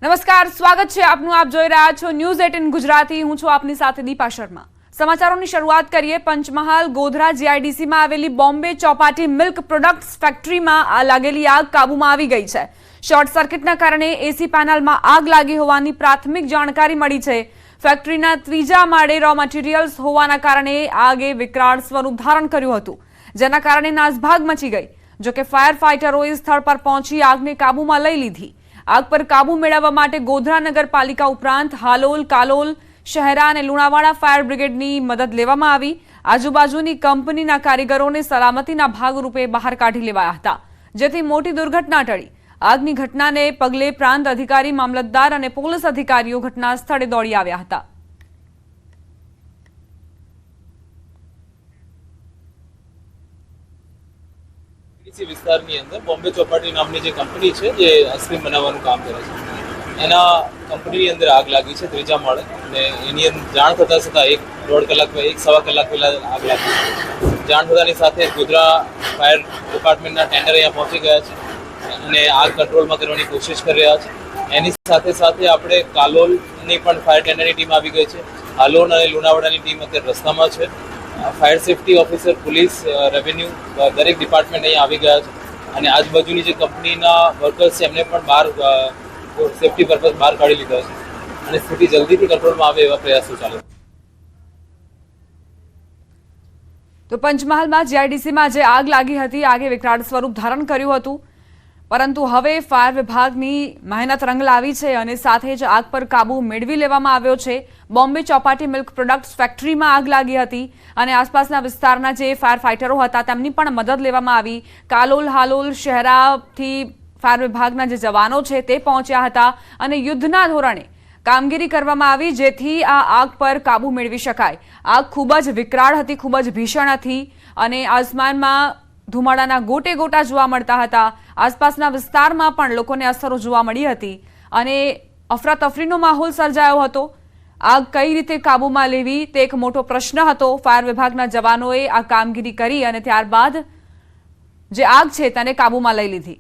નમસ્કાર, સ્વાગત છે આપનું. આપ જોઈ રહ્યા છો ન્યૂઝ 18 ગુજરાતી. હું છું આપની સાથે દીપા શર્મા. સમાચારોની શરૂઆત કરીએ. પંચમહાલ ગોધરા જીઆઈડીસીમાં આવેલી બોમ્બે ચોપાટી મિલ્ક પ્રોડક્ટ્સ ફેક્ટરીમાં લાગેલી આગ કાબૂમાં આવી ગઈ છે. શોર્ટ સર્કિટના કારણે એસી પેનલમાં આગ લાગી હોવાની પ્રાથમિક જાણકારી મળી છે. ફેક્ટરીના ત્રીજા માળે રો મટીરિયલ્સ હોવાના કારણે આગે વિકરાળ સ્વરૂપ ધારણ કર્યું હતું, જેના કારણે નાસભાગ મચી ગઈ. જોકે ફાયર ફાઇટરોએ સ્થળ પર પહોંચી આગને કાબૂમાં લઈ લીધી. આગ પર કાબુ મેળવવા માટે ગોધરા નગરપાલિકા ઉપરાંત હાલોલ, કાલોલ, શહેરા અને લુણાવાડા ફાયર બ્રિગેડની મદદ લેવામાં આવી. આજુબાજુની કંપનીના કારીગરોને સલામતીના ભાગરૂપે બહાર કાઢી લેવાયા હતા, જેથી મોટી દુર્ઘટના ટળી. આગની ઘટનાને પગલે પ્રાંત અધિકારી, મામલતદાર અને પોલીસ અધિકારીઓ ઘટના સ્થળે દોડી આવ્યા હતા. વિસ્તારની અંદર બોમ્બે ચોપાટી નામની જે કંપની છે જે આઈસ્ક્રીમ બનાવવાનું કામ કરે છે, એના કંપનીની અંદર આગ લાગી છે ત્રીજા માળે. અને એની જાણ થતાં સવા કલાક પહેલા આગ લાગી. જાણ થતાની સાથે ગોધરા ફાયર ડિપાર્ટમેન્ટના ટેન્ડર અહીંયા પહોંચી ગયા છે અને આગ કંટ્રોલમાં કરવાની કોશિશ કરી રહ્યા છે. એની સાથે સાથે આપણે કાલોલની પણ ફાયર ટેન્ડરની ટીમ આવી ગઈ છે. હાલોલ અને લુણાવાડાની ટીમ અત્યારે રસ્તામાં છે. Fire safety officer, police, revenue દરેક ડિપાર્ટમેન્ટ અહીંયા આવી ગયા છે અને આજુબાજુની જે કંપનીના વર્કર્સ છે એમને પણ બહાર સેફટી પર્પઝ બહાર કાઢી લીધા છે અને સ્થિતિ જલ્દીથી કંટ્રોલમાં આવે એવા પ્રયાસો ચાલે છે. તો પંચમહાલમાં જીઆઈડીસીમાં જે આગ લાગી હતી, આગે વિકરાળ સ્વરૂપ ધારણ કર્યું હતું, પરંતુ હવે ફાયર વિભાગની મહેનત રંગ લાવી છે અને સાથે જ આગ પર કાબુ મેળવી લેવામાં આવ્યો છે. બોમ્બે ચોપાટી મિલ્ક પ્રોડક્ટ્સ ફેક્ટરીમાં આગ લાગી હતી અને આસપાસના વિસ્તારના જે ફાયર ફાઇટરો હતા તેમની પણ મદદ લેવામાં આવી. કાલોલ, હાલોલ, શહેરાથી ફાયર વિભાગના જે જવાનો છે તે પહોંચ્યા હતા અને યુદ્ધના ધોરણે કામગીરી કરવામાં આવી, જેથી આ આગ પર કાબુ મેળવી શકાય. આગ ખૂબ જ વિકરાળ હતી, ખૂબ જ ભીષણ હતી અને આસમાનમાં ધુમાડાના ગોટે ગોટા જોવા મળતા હતા. આસપાસના વિસ્તારમાં પણ લોકોને અસરો જોવા મળી હતી અને અફરાતફરીનો માહોલ સર્જાયો હતો. આગ કઈ રીતે કાબૂમાં લેવી તે એક મોટો પ્રશ્ન હતો. ફાયર વિભાગના જવાનોએ આ કામગીરી કરી અને ત્યારબાદ જે આગ છે તેને કાબૂમાં લઈ લીધી.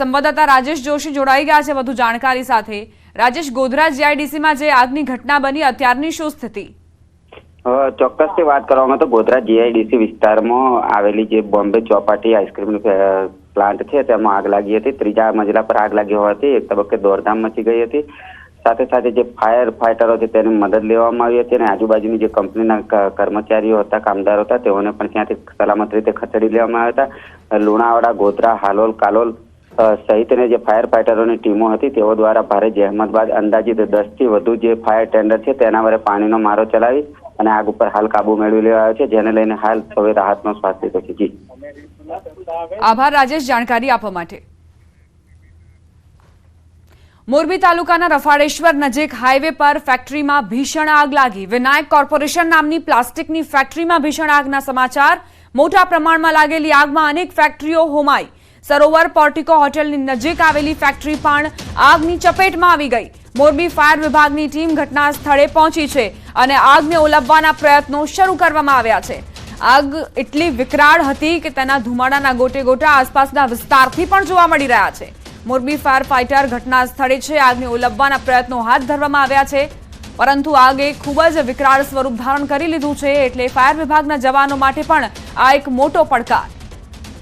સંવાદદાતા રાજેશ જોશી જોડાઈ ગયા છે વધુ જાણકારી સાથે. રાજેશ, ગોધરા જીઆઈડીસીમાં જે આગની ઘટના બની, અત્યારની શું સ્થિતિ? ચોક્કસથી વાત કરવામાં તો ગોધરા જીઆઈડીસી વિસ્તારમાં આવેલી જે બોમ્બે ચોપાટી આઈસ્ક્રીમ પ્લાન્ટ છે તેમાં આગ લાગી હતી. ત્રીજા મજલા પર આગ લાગી હોવાથી એક તબક્કે દોડધામ મચી ગઈ હતી. સાથે સાથે જે ફાયર ફાઇટરો છે તેની મદદ લેવામાં આવી હતી અને આજુબાજુની જે કંપનીના કર્મચારીઓ હતા, કામદારો હતા, તેઓને પણ ત્યાંથી સલામત રીતે ખસેડી લેવામાં આવ્યા હતા. લુણાવાડા, ગોધરા, હાલોલ, કાલોલ સહિતની જે ફાયર ફાઇટરોની ટીમો હતી તેઓ દ્વારા ભારે જહેમત બાદ અંદાજિત 10 થી વધુ જે ફાયર ટેન્ડર છે તેના વડે પાણીનો મારો ચલાવી અને આગ ઉપર હાલ કાબુ મેળવી લેવાયો છે, જેને લઈને હાલ હવે રાહતનો શ્વાસ લીધો છે. જી, આભાર રાજેશ જાણકારી આપવા માટે. મોરબી તાલુકાના રફાળેશ્વર નજીક હાઈવે પર ફેક્ટરીમાં ભીષણ આગ લાગી. વિનાયક કોર્પોરેશન નામની પ્લાસ્ટિકની ફેક્ટરીમાં ભીષણ આગના સમાચાર. મોટા પ્રમાણમાં લાગેલી આગમાં અનેક ફેક્ટરીઓ હોમાઈ. સરોવર પોર્ટિકો હોટેલની નજીક આવેલી ફેક્ટરી પણ આગની ચપેટમાં આવી ગઈ. મોરબી ફાયર વિભાગની ટીમ ઘટના સ્થળે પહોંચી છે અને આગને ઓલવવાના પ્રયત્નો શરૂ કરવામાં આવ્યા છે. આગ એટલી વિકરાળ હતી કે તેના ધુમાડાના ગોટે ગોટા આસપાસના વિસ્તારથી પણ જોવા મળી રહ્યા છે. મોરબી ફાયર ફાઇટર ઘટના સ્થળે છે. આગને ઓલવવાના પ્રયત્નો હાથ ધરવામાં આવ્યા છે, પરંતુ આગે ખૂબ જ વિકરાળ સ્વરૂપ ધારણ કરી લીધું છે. એટલે ફાયર વિભાગના જવાનો માટે પણ આ એક મોટો પડકાર.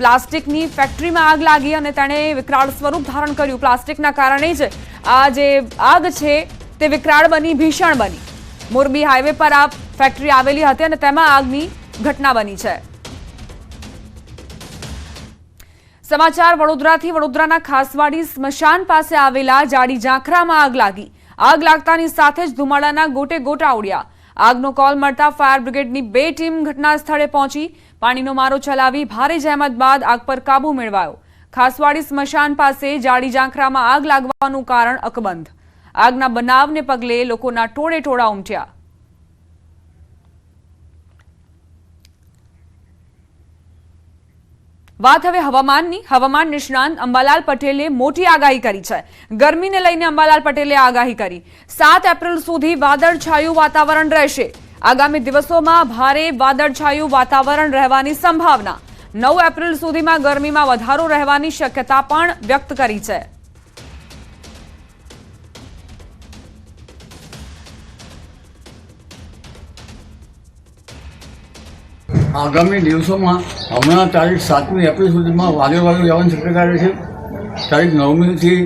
પ્લાસ્ટિકની ફેક્ટરીમાં આગ લાગી અને તેણે વિકરાળ સ્વરૂપ ધારણ કર્યું. પ્લાસ્ટિકના કારણે જ આ જે આગ છે તે વિકરાળ બની, ભીષણ બની. મોરબી હાઈવે પર આ ફેક્ટરી આવેલી હતી અને તેમાં આગની ઘટના બની છે. સમાચાર વડોદરાથી. વડોદરાના ખાસવાડી સ્મશાન પાસે આવેલા જાડી ઝાંખરામાં આગ લાગી. આગ લાગતાની સાથે જ ધુમાડાના ગોટે ગોટા ઉડ્યા. આગનો કોલ મળતા ફાયર બ્રિગેડની 2 ટીમ ઘટના સ્થળે પહોંચી પાણીનો મારો ચલાવી ભારે જહેમત બાદ આગ પર કાબુ મેળવાયો. ખાસવાડી સ્મશાન પાસે જાડી ઝાંખરામાં આગ લાગવાનું કારણ અકબંધ. આગના બનાવને પગલે લોકોના ટોળે ટોળા ઉમટ્યા. વાત હવે હવામાનની. હવામાન નિષ્ણાંત અંબાલાલ પટેલે મોટી આગાહી કરી છે. ગરમીને લઈને અંબાલાલ પટેલે આગાહી કરી. 7 એપ્રિલ સુધી વાદળછાયું વાતાવરણ રહેશે. આગામી દિવસોમાં ભારે વાદળછાયું વાતાવરણ રહેવાની સંભાવના. 9 એપ્રિલ સુધીમાં ગરમીમાં વધારો રહેવાની શક્યતા પણ વ્યક્ત કરી છે. આગામી દિવસોમાં હમણાં તારીખ 7મી એપ્રિલ સુધીમાં વાદળ જવાની શક્યતા રહે છે. તારીખ 9મીથી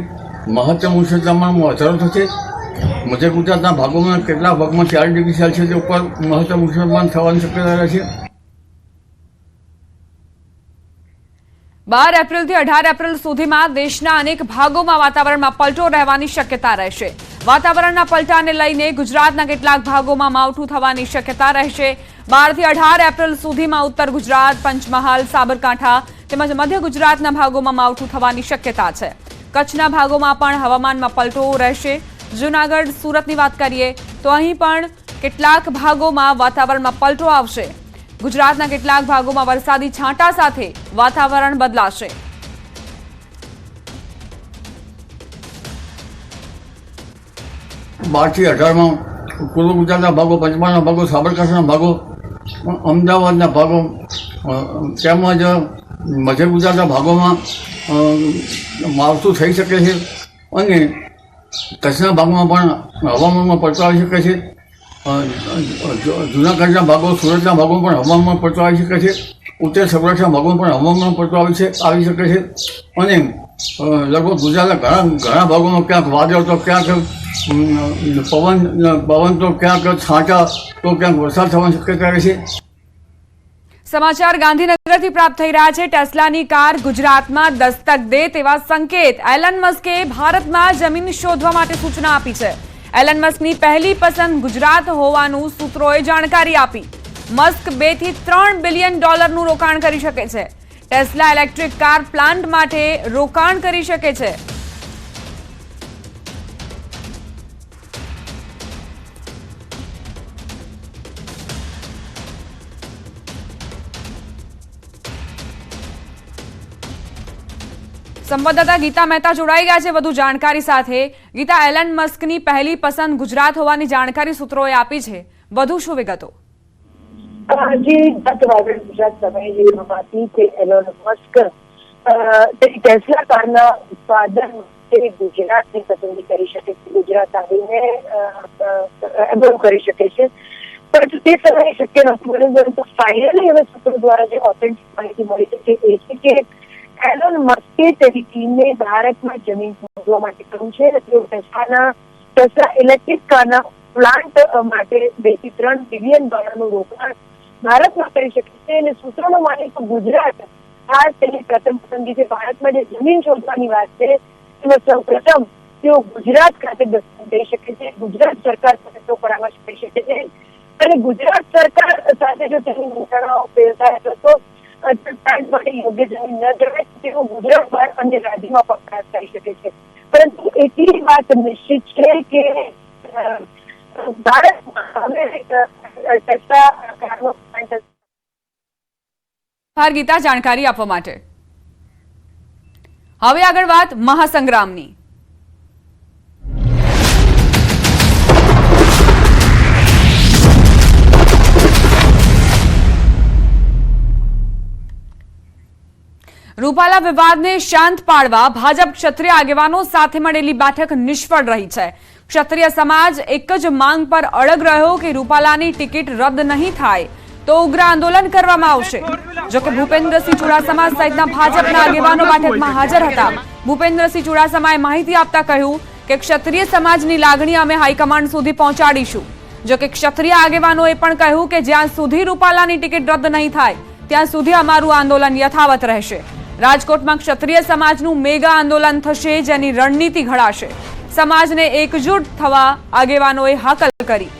મહત્તમ ઉષ્ણ તાપમાનમાં વધારો થશે. મધ્ય ગુજરાતના ભાગોમાં કેટલાક ભાગમાં 4 ડિગ્રી સેલ્સિયસ ઉપર મહત્તમ ઉષ્ણ તાપમાન થવાની શક્યતા રહે છે. 12 એપ્રિલથી 18 એપ્રિલ સુધીમાં દેશના અનેક ભાગોમાં વાતાવરણમાં પલટો રહેવાની શક્યતા રહેશે. વાતાવરણના પલટાને લઈને ગુજરાતના કેટલાક ભાગોમાં માવઠું થવાની શક્યતા રહેશે. 12 થી 18 એપ્રિલ સુધીમાં ઉત્તર ગુજરાત, પંચમહાલ, સાબરકાંઠા તેમજ મધ્ય ગુજરાતના ભાગોમાં માવઠું થવાની શક્યતા છે. કચ્છના ભાગોમાં પણ હવામાનમાં પલટો રહેશે. જૂનાગઢ, સુરતની વાત કરીએ તો અહીં પણ કેટલાક ભાગોમાં વાતાવરણમાં પલટો આવશે. ગુજરાતના કેટલાક ભાગોમાં વરસાદી છાંટા સાથે વાતાવરણ બદલાશે. બારથી 18માં પૂર્વ ગુજરાતના ભાગો, પંચમહાલના ભાગો, સાબરકાંઠાના ભાગો, અમદાવાદના ભાગો તેમજ મધ્ય ગુજરાતના ભાગોમાં માવઠું થઈ શકે છે અને કચ્છના ભાગમાં પણ હવામાનમાં પલટો આવી શકે છે. જૂનાગઢના ભાગો, સુરતના ભાગોમાં પણ હવામાનમાં પલટો આવી શકે છે. ઉત્તર સૌરાષ્ટ્રના ભાગોમાં પણ હવામાનમાં પલટો આવી શકે છે અને લગભગ ગુજરાતના ઘણા ભાગોમાં ક્યાંક વાદળ તો ક્યાંક પવન તો ક્યાંક છાંટા તો ક્યાંક વરસાદ થવાની શક્યતા રહે છે. સમાચાર ગાંધીનગરથી પ્રાપ્ત થઈ રહ્યા છે. ટેસ્લાની કાર ગુજરાતમાં દસ્તક દે તેવા સંકેત. એલન મસ્કે ભારતમાં જમીન શોધવા માટે સૂચના આપી છે. એલન મસ્કની પહેલી પસંદ ગુજરાત હોવાનું સૂત્રોએ જાણકારી આપી. મસ્ક $2 થી $3 બિલિયન રોકાણ કરી શકે છે. ટેસ્લા ઇલેક્ટ્રિક કાર પ્લાન્ટ માટે રોકાણ કરી શકે છે. સંવાદદાતા ગીતા મહેતા જોડાઈ ગયા છે વધુ જાણકારી સાથે. ગીતા, એલન મસ્કની પહેલી પસંદ ગુજરાત હોવાની જાણકારી સૂત્રોએ આપી છે. વધુ શું વિગતો? ગત વાગે ગુજરાત સમયે જેવી કે એલોન મસ્ક ટેસ્લા કારના ઉત્પાદન માટે ગુજરાતની પસંદગી કરી શકે છે. ગુજરાત આવીને એગ્રો કરી શકે છે, પરંતુ તે સમયે શક્ય નથી બન્યું. પરંતુ ફાઇનલી હવે સૂત્રો દ્વારા જે ઓથેન્ટિક માહિતી મળી છે એ છે કે એલોન મસ્કે તેની ટીમને ભારતમાં જમીન શોધવા માટે કહ્યું છે. તેઓ ટેસ્લા ઇલેક્ટ્રિક કારના પ્લાન્ટ માટે $2 થી $3 બિલિયન રોકાણ ભારતમાં કરી શકે છે અને સૂત્રોનું માને તો ગુજરાત આ તેની પ્રથમ પસંદગી છે. ભારતમાં જે જમીન શોધવાની વાત છે એમાં સૌપ્રથમ તેઓ ગુજરાત ખાતે દસ્તક દઈ શકે છે. ગુજરાત સરકાર સાથે તો પરામર્શ કરી શકે છે અને ગુજરાત સરકાર સાથે જો તેની મંત્રણાઓ ફેલ થાય તો પ્લાન્ટ માટે યોગ્ય જમીન ન જણાય તેઓ ગુજરાત બહાર અન્ય રાજ્યમાં પકડાટ કરી શકે છે. પરંતુ એટલી વાત નિશ્ચિત છે કે ભારતમાં હવે ટેસ્લા કારનો પ્લાન્ટ. આભાર ગીતા જાણકારી આપવા માટે. હવે આગળ વાત મહાસંગ્રામની. રૂપાલા વિવાદને શાંત પાડવા ભાજપ ક્ષત્રિય આગેવાનો સાથે મળેલી બેઠક નિષ્ફળ રહી છે. ક્ષત્રિય સમાજ એક જ માંગ પર અડગ રહ્યો કે રૂપાલાની ટિકિટ રદ નહીં થાય તો ઉગ્ર આંદોલન કરવામાં આવશે. જોકે ભૂપેન્દ્રસિંહ ચુડાસમા સહિતના ભાજપના આગેવાનો બેઠકમાં હાજર હતા. ભૂપેન્દ્રસિંહ ચુડાસમાએ માહિતી આપતા કહ્યું કે ક્ષત્રિય સમાજની લાગણી અમે હાઈકમાન્ડ સુધી પહોંચાડીશું. જોકે ક્ષત્રિય આગેવાનોએ પણ કહ્યું કે જ્યાં સુધી રૂપાલાની ટિકિટ રદ નહીં થાય ત્યાં સુધી અમારું આંદોલન યથાવત રહેશે. રાજકોટમાં ક્ષત્રિય સમાજનું મેગા આંદોલન થશે, જેની રણનીતિ ઘડાશે. સમાજને એકજૂટ થવા આગેવાનોએ હાકલ કરી.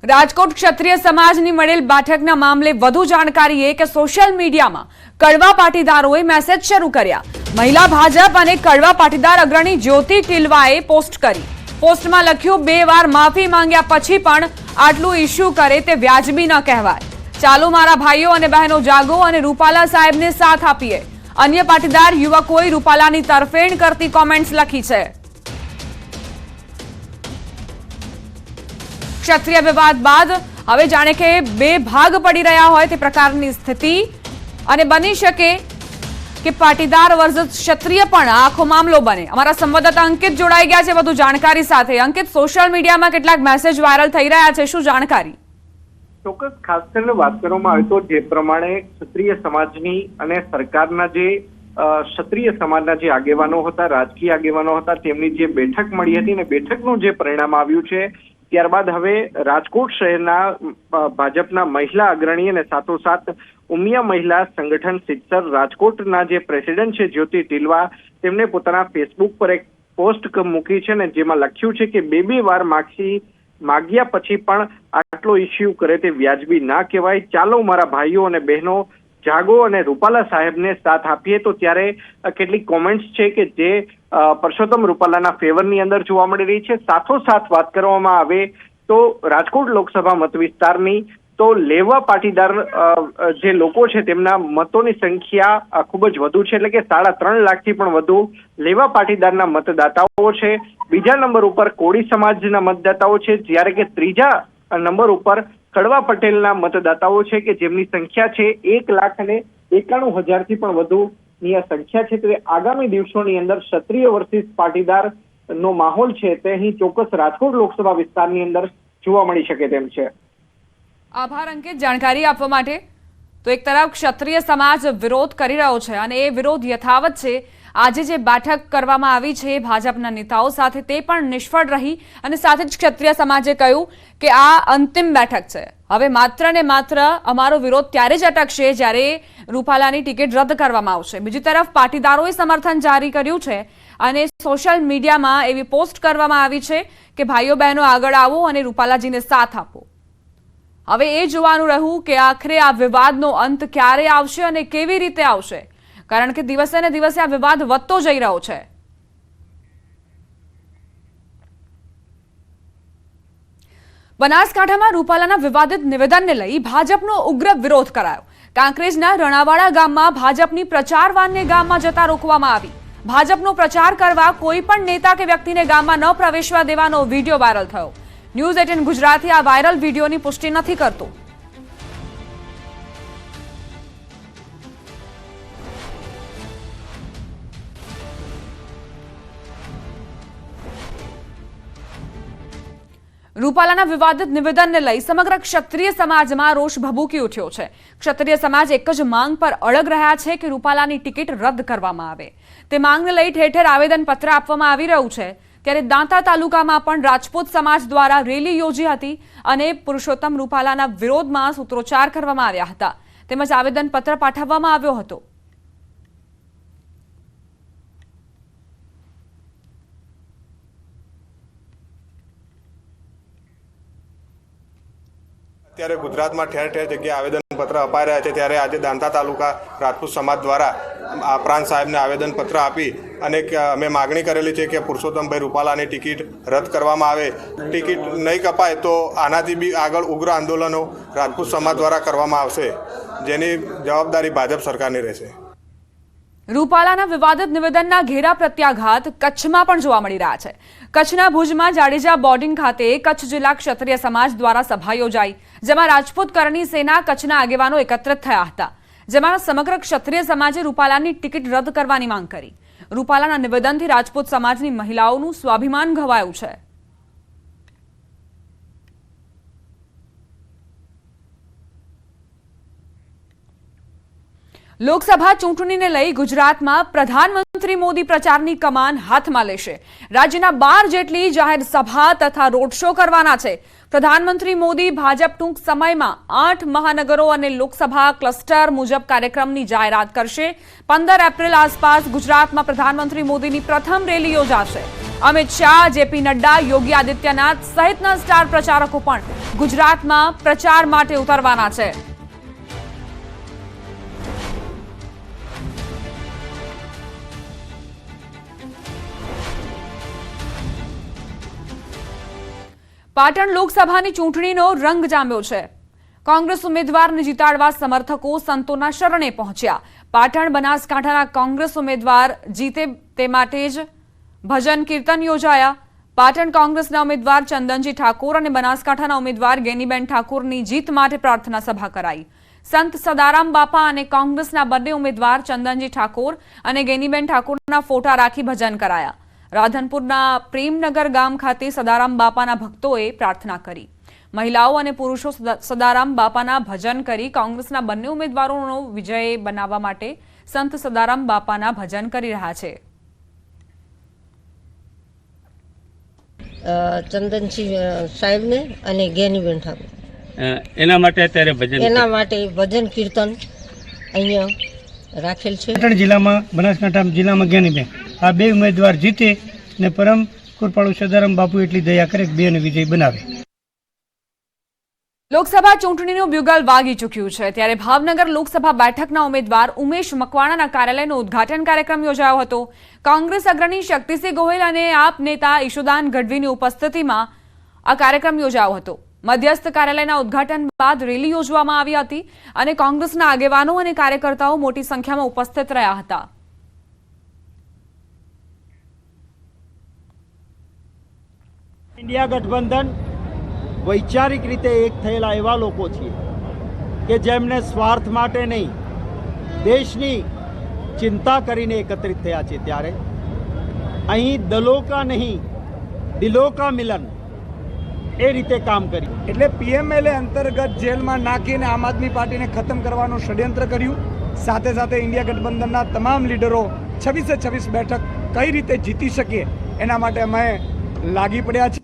રાજકોટ ક્ષત્રિય સમાજની મળેલ બેઠકના મામલે વધુ જાણકારી એ કે સોશિયલ મીડિયામાં કડવા પાટીદારોએ મેસેજ શરૂ કર્યા. મહિલા ભાજપ અને કડવા પાટીદાર અગ્રણી જ્યોતિ ટિલવાએ પોસ્ટ કરી. પોસ્ટમાં લખ્યું, 2 વાર માફી માંગ્યા પછી પણ આટલું ઇશ્યુ કરે તે વ્યાજબી ન કહેવાય. ચાલો મારા ભાઈઓ અને બહેનો જાગો અને રૂપાલા સાહેબને સાથ આપીએ. અન્ય પાટીદાર યુવકોએ રૂપાલાની તરફેણ કરતી કોમેન્ટ્સ લખી છે. ક્ષત્રિય વિવાદ બાદ હવે જાણે કે બે ભાગ પડી રહ્યા હોય તે પ્રકારની સ્થિતિ, અને બની શકે કે પાટીદાર વર્સસ ક્ષત્રિય પણ આખો મામલો બને. અમારા સંવાદદાતા અંકિત જોડાઈ ગયા છે વધુ જાણકારી સાથે. અંકિત, સોશિયલ મીડિયામાં કેટલાક મેસેજ વાયરલ થઈ રહ્યા છે, શું જાણકારી? ચોક્કસ ખાસ કરીને વાત કરવામાં આવે તો જે પ્રમાણે ક્ષત્રિય સમાજની અને સરકારના જે ક્ષત્રિય સમાજના જે આગેવાનો હતા, રાજકીય આગેવાનો હતા, તેમની જે બેઠક મળી હતી ને બેઠકનું જે પરિણામ આવ્યું છે, ત્યારબાદ હવે રાજકોટ શહેરના ભાજપના મહિલા અગ્રણી અને સાથોસાથ ઉમિયા મહિલા સંગઠન સિત્સર રાજકોટના જે પ્રેસિડેન્ટ છે જ્યોતિ ટીલવા, તેમણે પોતાના ફેસબુક પર એક પોસ્ટ મૂકી છે ને જેમાં લખ્યું છે કે બે વાર માગ્યા પછી પણ આટલો ઇસ્યુ કરે તે વ્યાજબી ના કહેવાય. ચાલો મારા ભાઈઓ અને બહેનો જાગો અને રૂપાલા સાહેબને સાથ આપીએ. તો ત્યારે કેટલીક કોમેન્ટ્સ છે કે જે પરસોત્તમ રૂપાલાના ફેવરની અંદર જોવા મળી રહી છે. સાથોસાથ વાત કરવામાં આવે તો રાજકોટ લોકસભા મત વિસ્તારની તો લેવા પાટીદાર જે લોકો છે તેમના મતોની સંખ્યા ખૂબ જ વધુ છે, એટલે કે 3.5 લાખથી પણ વધુ લેવા પાટીદારના મતદાતાઓ છે. બીજા નંબર ઉપર કોળી સમાજના મતદાતાઓ છે, જ્યારે કે ત્રીજા નંબર ઉપર કડવા પટેલના મતદાતાઓ છે કે જેમની સંખ્યા છે 1,91,000થી પણ વધુની આ સંખ્યા છે. તો આગામી દિવસોની અંદર ક્ષત્રિય વર્સિસ પાટીદાર નો માહોલ છે તે અહીં ચોક્કસ રાજકોટ લોકસભા વિસ્તારની અંદર જોવા મળી શકે તેમ છે. આભાર અંકિત જાણકારી આપવા માટે. તો એક તરફ ક્ષત્રિય સમાજ વિરોધ કરી રહ્યો છે અને એ વિરોધ યથાવત છે. આજે જે બેઠક કરવામાં આવી છે ભાજપના નેતાઓ સાથે તે પણ નિષ્ફળ રહી, અને સાથે જ ક્ષત્રિય સમાજે કહ્યું કે આ અંતિમ બેઠક છે, હવે માત્ર ને માત્ર અમારો વિરોધ ત્યારે જ અટકશે જ્યારે રૂપાલાની ટિકિટ રદ કરવામાં આવશે. બીજી તરફ પાટીદારોએ સમર્થન જારી કર્યું છે અને સોશિયલ મીડિયામાં એવી પોસ્ટ કરવામાં આવી છે કે ભાઈઓ બહેનો આગળ આવો અને રૂપાલાજીને સાથ આપો. હવે એ જોવાનું રહ્યું કે આખરે આ વિવાદનો અંત ક્યારે આવશે અને કેવી રીતે આવશે, કારણ કે દિવસે ને દિવસે આ વિવાદ વધતો જઈ રહ્યો છે. બનાસકાંઠામાં રૂપાલાના વિવાદિત નિવેદનને લઈ ભાજપનો ઉગ્ર વિરોધ કરાયો. કાંકરેજના રણાવાડા ગામમાં ભાજપની પ્રચાર વાનને ગામમાં જતા રોકવામાં આવી. ભાજપનો પ્રચાર કરવા કોઈ પણ નેતા કે વ્યક્તિને ગામમાં ન પ્રવેશવા દેવાનો વિડીયો વાયરલ થયો. ન્યૂઝ 18 ગુજરાતી આ વાયરલ વિડીયોની પુષ્ટિ નથી કરતું. રૂપાલાના વિવાદિત નિવેદનને લઈ સમગ્ર ક્ષત્રિય સમાજમાં રોષ ભભૂકી ઉઠ્યો છે. ક્ષત્રિય સમાજ એક જ માંગ પર અડગ રહ્યા છે કે રૂપાલાની ટિકિટ રદ કરવામાં આવે. તે માંગને લઈ ઠેર ઠેર આવેદનપત્ર આપવામાં આવી રહ્યું છે. ત્યારે દાંતા તાલુકામાં પણ રાજપૂત સમાજ દ્વારા રેલી યોજી હતી અને પુરુષોત્તમ રૂપાલાના વિરોધમાં સૂત્રોચ્ચાર કરવામાં આવ્યા હતા, તેમજ આવેદનપત્ર પાઠવવામાં આવ્યો હતો. અત્યારે ગુજરાતમાં ઠેર ઠેર જગ્યાએ આવેદનપત્ર અપાઈ રહ્યા છે, ત્યારે આજે દાંતા તાલુકા રાજપૂત સમાજ દ્વારા પ્રાંત સાહેબને આવેદનપત્ર આપી અને અમે માગણી કરેલી છે કે પુરુષોત્તમભાઈ રૂપાલાની ટિકિટ રદ કરવામાં આવે. ટિકિટ નહીં કપાય તો આનાથી બી આગળ ઉગ્ર આંદોલનો રાજપૂત સમાજ દ્વારા કરવામાં આવશે, જેની જવાબદારી ભાજપ સરકારની રહેશે. રૂપાલાના વિવાદિત નિવેદનના ઘેરા પ્રત્યાઘાત કચ્છમાં પણ જોવા મળી રહ્યા છે. કચ્છના ભુજમાં જાડેજા બોર્ડિંગ ખાતે કચ્છ જિલ્લા ક્ષત્રિય સમાજ દ્વારા સભા યોજાઈ, જેમાં રાજપૂત કરણી સેના કચ્છના આગેવાનો એકત્રિત થયા હતા, જેમાં સમગ્ર ક્ષત્રિય સમાજે રૂપાલાની ટિકિટ રદ કરવાની માંગ કરી. રૂપાલાના નિવેદનથી રાજપૂત સમાજની મહિલાઓનું સ્વાભિમાન ઘવાયું છે. લોકસભા ચૂંટણીને લઈ ગુજરાતમાં પ્રધાનમંત્રી મોદી પ્રચારની કમાન હાથમાં લેશે. રાજ્યના 12 જેટલી જાહેર સભા તથા રોડ શો કરવાના છે. પ્રધાનમંત્રી મોદી ભાજપ ટૂંક સમયમાં 8 મહાનગરો અને લોકસભા ક્લસ્ટર મુજબ કાર્યક્રમની જાહેરાત કરશે. 15 એપ્રિલ આસપાસ ગુજરાતમાં પ્રધાનમંત્રી મોદીની પ્રથમ રેલી યોજાશે. અમિત શાહ, જેપી નડ્ડા, યોગી આદિત્યનાથ સહિતના સ્ટાર પ્રચારકો પણ ગુજરાતમાં પ્રચાર માટે ઉતરવાના છે. પાટણ લોકસભાની ચૂંટણીનો રંગ જામ્યો છે. કોંગ્રેસ ઉમેદવારને જીતાડવા સમર્થકો સંતોના શરણે પહોંચ્યા. પાટણ બનાસકાંઠાના કોંગ્રેસ ઉમેદવાર જીતે તે માટે જ ભજન કીર્તન યોજાયા. પાટણ કોંગ્રેસના ઉમેદવાર ચંદનજી ઠાકોર અને બનાસકાંઠાના ઉમેદવાર ગેનીબેન ઠાકોરની જીત માટે પ્રાર્થના સભા કરાઈ. સંત સદારામ બાપા અને કોંગ્રેસના બંને ઉમેદવાર ચંદનજી ઠાકોર અને ગેનીબેન ઠાકોરના ફોટા રાખી ભજન કરાયા. રાધનપુરના પ્રેમનગર ગામ ખાતે સદારામ બાપાના ભક્તોએ પ્રાર્થના કરી. મહિલાઓ અને પુરુષો સદારામ બાપાના ભજન કરી કોંગ્રેસના બંને ઉમેદવારોનો વિજય બનાવવા માટે સંત સદારામ બાપાના ભજન કરી રહ્યા છે. ચંદનસિંહ સાહેબને અને જ્ઞાનીબેન ઠાકોર એના માટે અત્યારે ભજન એના માટે ભજન કીર્તન અહીંયા રાખેલ છે. પાટણ જિલ્લામાં બનાસકાંઠા જિલ્લામાં જ્ઞાનીબેન આ બે ઉમેદવાર જીતે ને પરમ કૃપાળુ સદારામ બાપુ એટલી દયા કરે કે બેને વિજય બનાવે. લોકસભા ચૂંટણીનું બ્યુગલ વાગી ચૂક્યું છે ત્યારે ભાવનગર લોકસભા બેઠકના ઉમેદવાર ઉમેશ મકવાણાના કાર્યાલયનો ઉદ્ઘાટન કાર્યક્રમ યોજાયો હતો. કોંગ્રેસ અગ્રણી શક્તિસિંહ ગોહિલ અને આપ નેતા ઈશુદાન ગઢવીની ઉપસ્થિતિમાં આ કાર્યક્રમ યોજાયો હતો. મધ્યસ્થ કાર્યાલયના ઉદ્ઘાટન બાદ રેલી યોજવામાં આવી હતી અને કોંગ્રેસના આગેવાનો અને કાર્યકર્તાઓ મોટી સંખ્યામાં ઉપસ્થિત રહ્યા હતા. ઇન્ડિયા ગઠબંધન વૈચારિક રીતે એક થયેલા એવા લોકો છીએ કે જેમને સ્વાર્થ માટે નહીં દેશની ચિંતા કરીને એકત્રિત થયા છે. ત્યારે અહીં દલો કા નહીં દિલો કા મિલન એ રીતે કામ કર્યું. એટલે પીએમએલએ અંતર્ગત જેલમાં નાખીને આમ આદમી પાર્ટીને ખતમ કરવાનું ષડયંત્ર કર્યું. સાથે સાથે ઇન્ડિયા ગઠબંધનના તમામ લીડરો 26 બેઠક કઈ રીતે જીતી શકીએ એના માટે અમે લાગી પડ્યા છીએ.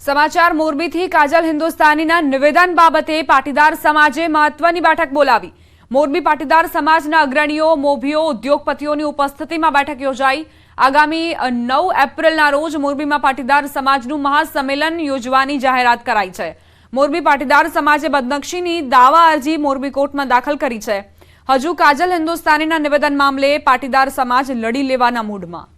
સમાચાર મોરબીથી કાજલ હિન્દુસ્તાનીના નિવેદન બાબતે પાટીદાર સમાજે મહત્વની બેઠક બોલાવી. મોરબી પાટીદાર સમાજના અગ્રણીઓ, મોભીઓ, ઉદ્યોગપતિઓની ઉપસ્થિતિમાં બેઠક યોજાઈ. આગામી 9 એપ્રિલના રોજ મોરબીમાં પાટીદાર સમાજનું મહાસંમેલન યોજવાની જાહેરાત કરાઈ છે. મોરબી પાટીદાર સમાજે બદનક્ષીની દાવા અરજી મોરબી કોર્ટમાં દાખલ કરી છે. હજુ કાજલ હિન્દુસ્તાનીના નિવેદન મામલે પાટીદાર સમાજ લડી લેવાના મૂડમાં.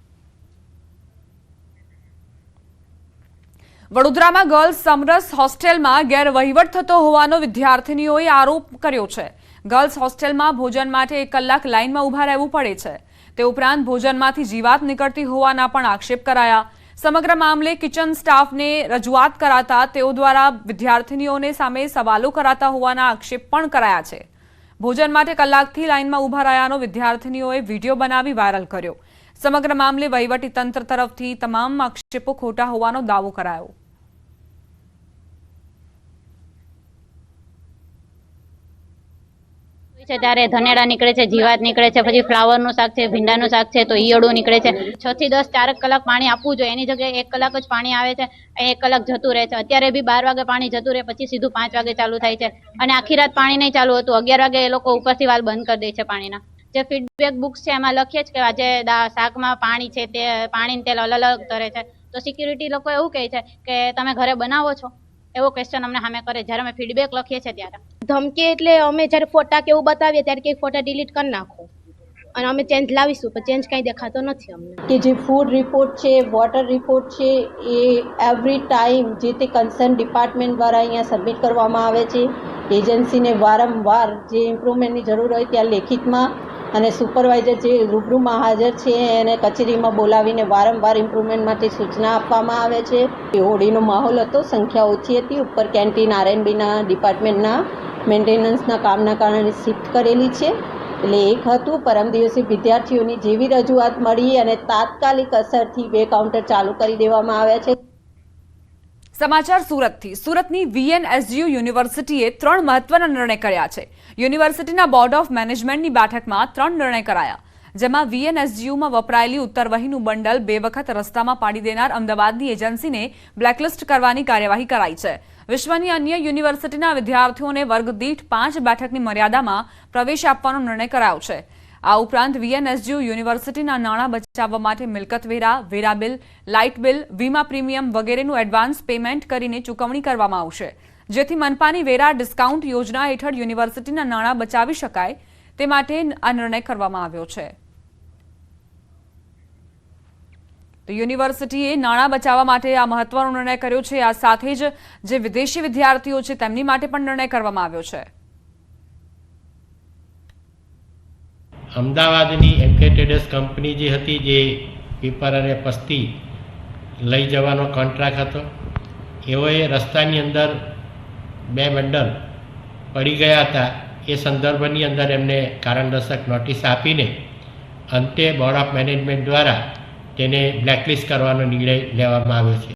વડોદરામાં ગર્લ્સ સમરસ હોસ્ટેલમાં ગેરવહીવટ થતો હોવાનો વિદ્યાર્થીનીઓએ આરોપ કર્યો છે. ગર્લ્સ હોસ્ટેલમાં ભોજન માટે 1 કલાક લાઇનમાં ઊભા રહેવું પડે છે. તે ઉપરાંત ભોજનમાંથી જીવાત નીકળતી હોવાના પણ આક્ષેપ કરાયા. સમગ્ર મામલે કિચન સ્ટાફને રજૂઆત કરાતા તેઓ દ્વારા વિદ્યાર્થીનીઓને સામે સવાલો કરાતા હોવાના આક્ષેપ પણ કરાયા છે. ભોજન માટે કલાકથી લાઇનમાં ઊભા રહ્યાનો વિદ્યાર્થીનીઓએ વિડીયો બનાવી વાયરલ કર્યો. સમગ્ર મામલે વહીવટી તંત્ર તરફથી તમામ આક્ષેપો ખોટા હોવાનો દાવો કરાયો. છે ત્યારે ધનેડા નીકળે છે, જીવાત નીકળે છે, પછી ફ્લાવરનું શાક છે, ભીંડાનું શાક છે તો ઈયળો નીકળે છે. 6 થી 10 4 કલાક પાણી આપવું જોઈએ, એની જગ્યાએ 1 કલાક જ પાણી આવે છે, 1 કલાક જતું રહે છે. અત્યારે બી 12 વાગે પાણી જતું રહે, પછી સીધું 5 વાગે ચાલુ થાય છે અને આખી રાત પાણી નહીં ચાલુ હતું. 11 વાગે એ લોકો ઉપરથી વાલ બંધ કરી દે છે પાણીના. જે ફીડબેક બુક્સ છે એમાં લખીએ છે કે આજે શાકમાં પાણી છે તે પાણી તેલ અલગ અલગ તરે છે, તો સિક્યુરિટી લોકો એવું કહે છે કે તમે ઘરે બનાવો છો, એવો ક્વેશ્ચન અમને સામે કરે જ્યારે અમે ફીડબેક લખીએ છીએ. ત્યારે ધમકી એટલે અમે જ્યારે ફોટા કે એવું બતાવીએ ત્યારે કે ફોટા ડિલીટ કરી નાખો અને અમે ચેન્જ લાવીશું, પણ ચેન્જ કાંઈ દેખાતો નથી અમને. કે જે ફૂડ રિપોર્ટ છે, વોટર રિપોર્ટ છે, એ એવરી ટાઈમ જે તે કન્સર્ન ડિપાર્ટમેન્ટ દ્વારા અહીંયા સબમિટ કરવામાં આવે છે. એજન્સીને વારંવાર જે ઇમ્પ્રુવમેન્ટની જરૂર હોય ત્યાં લેખિતમાં અને સુપરવાઇઝર જે રૂબરૂમાં હાજર છે એને કચેરીમાં બોલાવીને વારંવાર ઇમ્પ્રુવમેન્ટ માટે સૂચના આપવામાં આવે છે. હોળીનો માહોલ હતો, સંખ્યા ઓછી હતી, ઉપર કેન્ટીન આરએનબીના ડિપાર્ટમેન્ટના મેન્ટેનન્સના કામના કારણે શિફ્ટ કરેલી છે. એટલે એક હતું, પરમ દિવસે વિદ્યાર્થીઓની જેવી રજૂઆત મળી અને તાત્કાલિક અસરથી 2 કાઉન્ટર ચાલુ કરી દેવામાં આવ્યા છે. સમાચાર સુરતથી. સુરતની VNSU યુનિવર્સિટીએ 3 મહત્વના નિર્ણય કર્યા છે. યુનિવર્સિટીના બોર્ડ ઓફ મેનેજમેન્ટની બેઠકમાં 3 નિર્ણય કરાયા, જેમાં VNSUમાં વપરાયેલી ઉત્તરવહીનું બંડલ 2 વખત રસ્તામાં પાડી દેનાર અમદાવાદની એજન્સીને બ્લેકલિસ્ટ કરવાની કાર્યવાહી કરાઈ છે. વિશ્વની અન્ય યુનિવર્સિટીના વિદ્યાર્થીઓને વર્ગ દીઠ 5 બેઠકની મર્યાદામાં પ્રવેશ આપવાનો નિર્ણય કરાયો છે. આ ઉપરાંત VNSU યુનિવર્સિટીના નાણાં બચાવવા માટે મિલકતવેરા, વેરા બિલ, લાઇટ બિલ, વીમા પ્રીમિયમ વગેરેનું એડવાન્સ પેમેન્ટ કરીને ચૂકવણી કરવામાં આવશે, જેથી મનપાની વેરા ડિસ્કાઉન્ટ યોજના હેઠળ યુનિવર્સિટીના નાણાં બચાવી શકાય તે માટે આ નિર્ણય કરવામાં આવ્યો છે. તો યુનિવર્સિટીએ નાણાં બચાવવા માટે આ મહત્વનો નિર્ણય કર્યો છે. આ સાથે જ જે વિદેશી વિદ્યાર્થીઓ છે તેમની માટે પણ નિર્ણય કરવામાં આવ્યો છે. અમદાવાદની એમકે ટ્રેડર્સ કંપની જે હતી, જે પેપર અને પસ્તી લઈ જવાનો કોન્ટ્રાક્ટ હતો. એઓએ રસ્તાની અંદર 2 બંડલ પડી ગયા હતા. એ સંદર્ભની અંદર એમને કારણદર્શક નોટિસ આપીને અંતે બોર્ડ ઓફ મેનેજમેન્ટ દ્વારા તેને બ્લેકલિસ્ટ કરવાનો નિર્ણય લેવામાં આવ્યો છે.